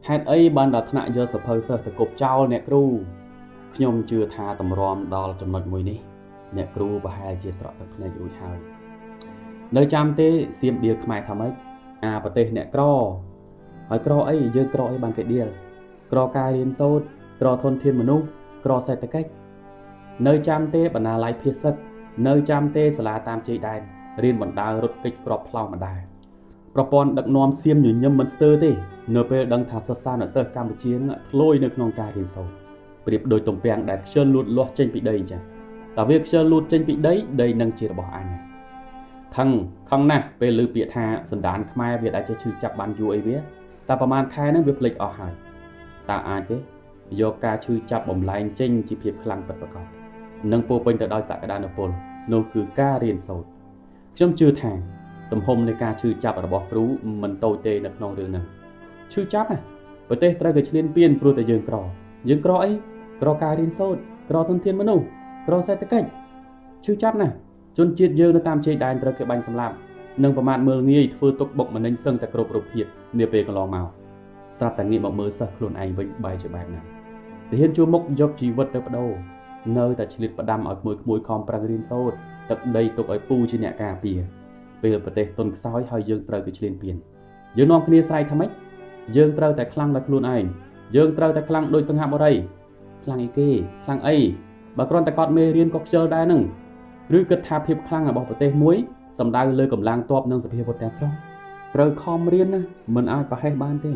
ហេតុអីបានដល់ថ្នាក់យកសភៅសិស្សទៅគប់ចោលអ្នកគ្រូខ្ញុំជឿថាតម្រាំដល់ចំណុចមួយនេះអ្នកគ្រូប្រហែលជាស្រក់ទឹកភ្នែករួចហើយនៅចាំទេសៀមដៀលខ្មែរថាម៉េចអាប្រទេសអ្នកក្រហើយក្រអីយើងក្រអីបានគេដៀលក្រការរៀនសូត្រក្រធនធានមនុស្សក្រសេដ្ឋកិច្ចនៅចាំទេបណ្ណាល័យភាសិកនៅចាំទេសាលាតាមជ័យដែនរៀនបណ្ដារត់កិច្ចក្របផ្លោងម្ដាយប្រព័ន្ធដឹកនាំសៀមញញឹមមិនស្ទើរទេនៅពេលដឹងថាសិស្សានុសិស្សកម្ពុជាធ្លោយនៅក្នុងការរៀនសូត្រប្រៀបដូចទំពាំងដែលខ្ជិលលូតលាស់ចេញពីដីអញ្ចឹងតែវាខ្ជិលលូតចេញពីដីនឹងជារបស់អញខឹងណាស់ពេលឮពាក្យថាសណ្ដានខ្មែរវាដែលចេះឈឺចាប់បានយូរអីវាតែប្រហែលខែហ្នឹងវាភ្លេចអស់ហើយតើអាចទេយកការឈឺចាប់បំលែងចេញជាភាពខ្លាំងពិតប្រាកដនិងពោពេញទៅដោយសក្តានុពលនោះគឺការរៀនសូត្រខ្ញុំជឿថាទំហំនៃការឈឺចាប់របស់គ្រូមិនតូចទេនៅក្នុងរឿងហ្នឹងឈឺចាប់ណាប្រទេសត្រូវតែឈ្លានពានព្រោះតែយើងក្រអីក្រការរៀនសូត្រក្រធនធានមនុស្សក្រសេដ្ឋកិច្ចឈឺចាប់ណាជនជាតិយើងនៅតាមជ័យដែនត្រូវគេបាញ់សម្លាប់និងប្រមាថមើលងាយធ្វើទុកបុកម្នេញសឹងតែគ្រប់រូបភាពនាពេលកន្លងមកស្រាប់តែងាកមកមើលសិស្សខ្លួនឯងវិញបែរជាបែបហ្នឹងទាហានជួរមុខយកជីវិតទៅបដូរនៅតែឆ្លៀតផ្ដាំឲ្យក្មួយខំប្រឹងរៀនសូត្រទឹកដីទុកឲ្យពូជាអ្នកការពារពេលប្រទេសទុនខ្សោយហើយយើងត្រូវទៅឈ្លានពានយើងនាំគ្នាស្រែកថាម៉េចយើងត្រូវតែខ្លាំងដោយខ្លួនឯងយើងត្រូវតែខ្លាំងដោយសង្ហបុរីខ្លាំងអីគេខ្លាំងអីបើគ្រាន់តែកត់មេរៀនក៏ខ្ជិលដែរនឹងឬគិតថាភាពខ្លាំងរបស់ប្រទេសមួយសំដៅលើកម្លាំងទ័ពនិងសភាវុធទាំងស្រុងត្រូវខំរៀនណាមិនអាចប្រហែសបានទេ